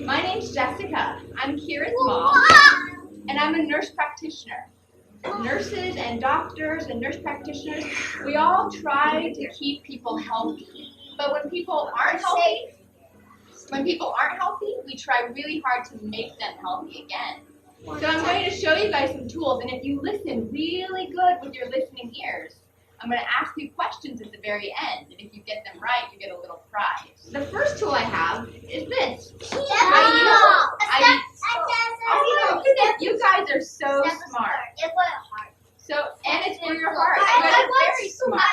My name's Jessica. I'm Kira's mom, and I'm a nurse practitioner. Nurses and doctors and nurse practitioners, we all try to keep people healthy. But when people aren't healthy, we try really hard to make them healthy again. So I'm going to show you guys some tools, and if you listen really good with your listening ears, I'm going to ask you questions at the very end, and if you get them right, you get a little prize. The first tool I have is this. You guys are so smart. And it's for your heart. You guys are very smart.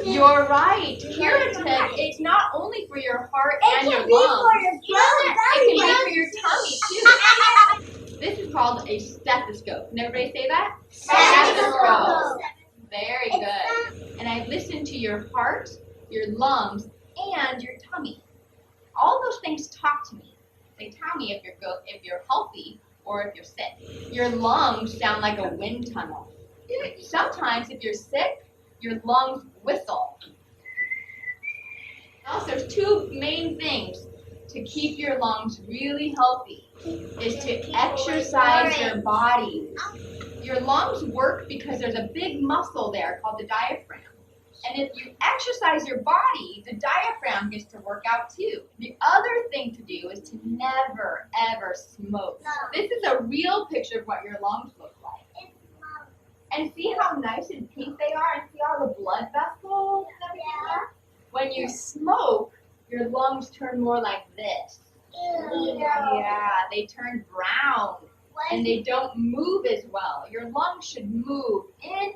You're right. Kira, it's not only for your heart and your lungs. It can be for your tummy too. This is called a stethoscope. Can everybody say that? Stethoscope. Very good. And I listen to your heart, your lungs, and your tummy. All those things talk to me. They tell me if you're healthy or if you're sick. Your lungs sound like a wind tunnel. Sometimes if you're sick, your lungs whistle. Also, there's two main things to keep your lungs really healthy is to exercise your body. Your lungs work because there's a big muscle there called the diaphragm. And if you exercise your body, the diaphragm gets to work out too. The other thing to do is to never, ever smoke. This is a real picture of what your lungs look like. And see how nice and pink they are? And see all the blood vessels and everything? When you smoke, your lungs turn more like this. Yeah, they turn brown. And they don't move as well. Your lungs should move in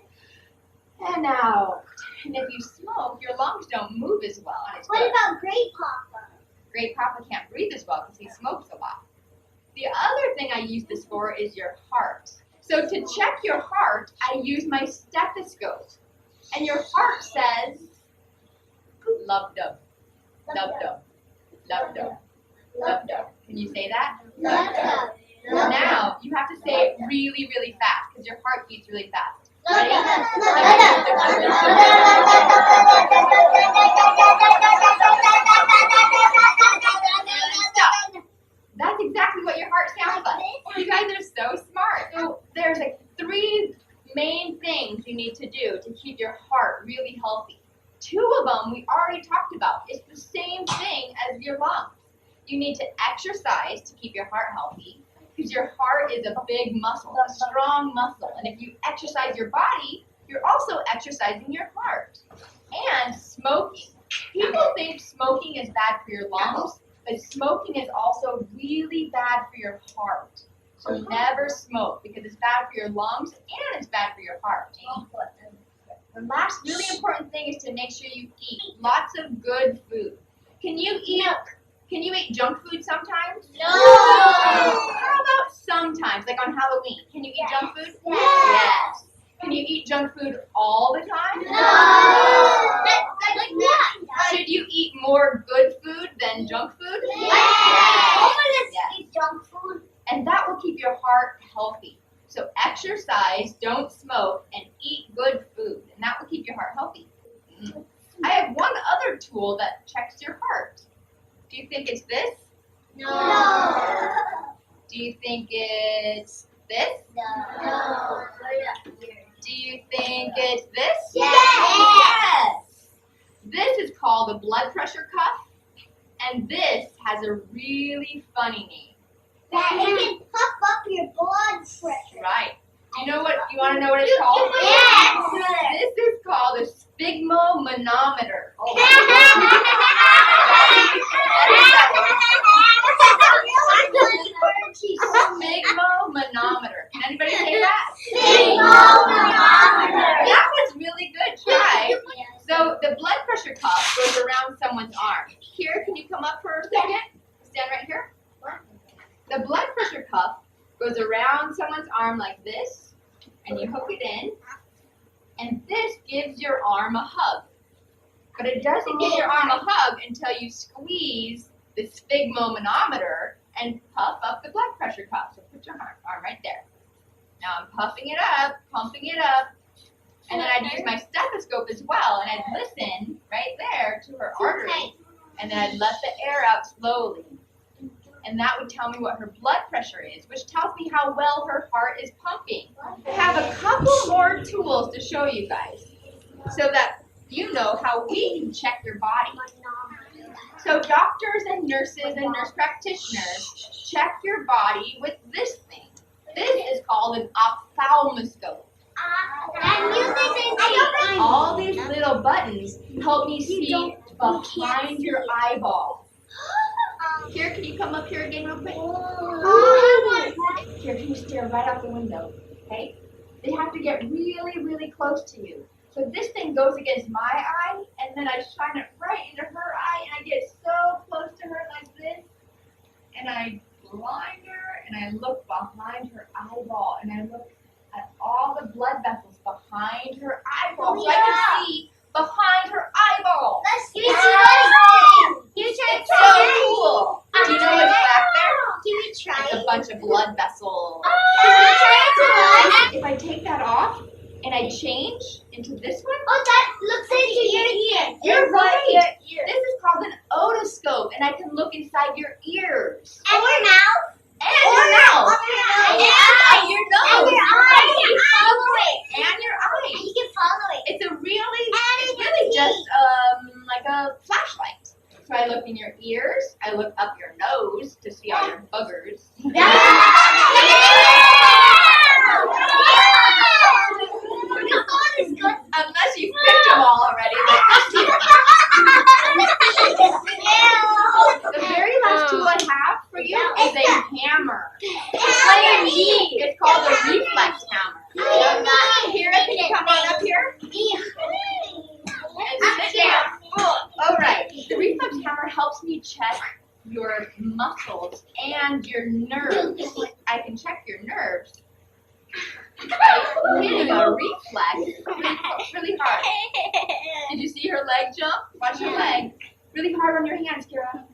and out. And if you smoke, your lungs don't move as well. And What about Great Papa? Great Papa can't breathe as well because he smokes a lot. The other thing I use this for is your heart. So to check your heart, I use my stethoscope. And your heart says, love-dub, love-dub, love-dub, love-dub. Can you say that? Love-dub. Now, you have to say it really, really fast because your heart beats really fast. Ready? Stop. That's exactly what your heart sounds like. You guys are so smart. So there's like three main things you need to do to keep your heart really healthy. Two of them we already talked about. It's the same thing as your lungs. You need to exercise to keep your heart healthy. Because your heart is a big muscle, a strong muscle. And if you exercise your body, you're also exercising your heart. And smoking. People think smoking is bad for your lungs, but smoking is also really bad for your heart. So never smoke because it's bad for your lungs and it's bad for your heart. The last really important thing is to make sure you eat lots of good food. Can you eat junk food sometimes? No. How about sometimes, like on Halloween? Can you eat junk food? Yes. Can you eat junk food all the time? No. Should you eat more good food than junk food? Yes. Eat junk food. And that will keep your heart healthy. So exercise, don't smoke, and eat good food. And that will keep your heart healthy. I have one other tool that checks your heart. Do you think it's this? No. Do you think it's this? No. Do you think it's this? Yes. This is called a blood pressure cuff, and this has a really funny name. It can puff up your blood pressure. Right. You want to know what it's called? Yes. This is called a sphygmomanometer. Sphygmomanometer. Can anybody say that? Sphygmomanometer. That was really good. Try. So the blood pressure cuff goes around someone's arm. Here, can you come up for a second? Stand right here. The blood pressure cuff goes around someone's arm like this, and you hook it in, and this gives your arm a hug. But it doesn't give your arm a hug until you squeeze the sphygmomanometer and puff up the blood pressure cuff. So put your arm right there. Now I'm puffing it up, pumping it up, and then I'd use my stethoscope as well, and I'd listen right there to her artery, and then I'd let the air out slowly. and that would tell me what her blood pressure is, which tells me how well her heart is pumping. I have a couple more tools to show you guys so that you know how we can check your body. So doctors and nurses and nurse practitioners check your body with this thing. This is called an ophthalmoscope. All these little buttons help me see behind your eyeball. Here, can you come up here again real quick? Here, can you stare right out the window, okay? They have to get really, really close to you. So this thing goes against my eye, and then I shine it right into her eye, and I get so close to her like this, and I blind her, and I look behind her eyeball, and I look at all the blood vessels behind her eyeball, so I can see behind her eyeball. It's so cool. Do you know what's back there? It's a bunch of blood vessels. If I take that off and I change into this one, you're right. This is called an otoscope, and I can look inside your ears. And your mouth. And your nose. And your eyes. You can follow it. It's really just like a flashlight. So I look in your ears, I look up your nose to see all your boogers. Unless you picked them all already, like this here. The very last tool I have for you is a hammer. It's called a reflex hammer. Here, can you come on up here? And sit down. All right. The reflex hammer helps me check your muscles and your nerves. I can check your nerves by hitting a reflex really hard. Did you see her leg jump? Watch her leg. Really hard on your hands, Kira.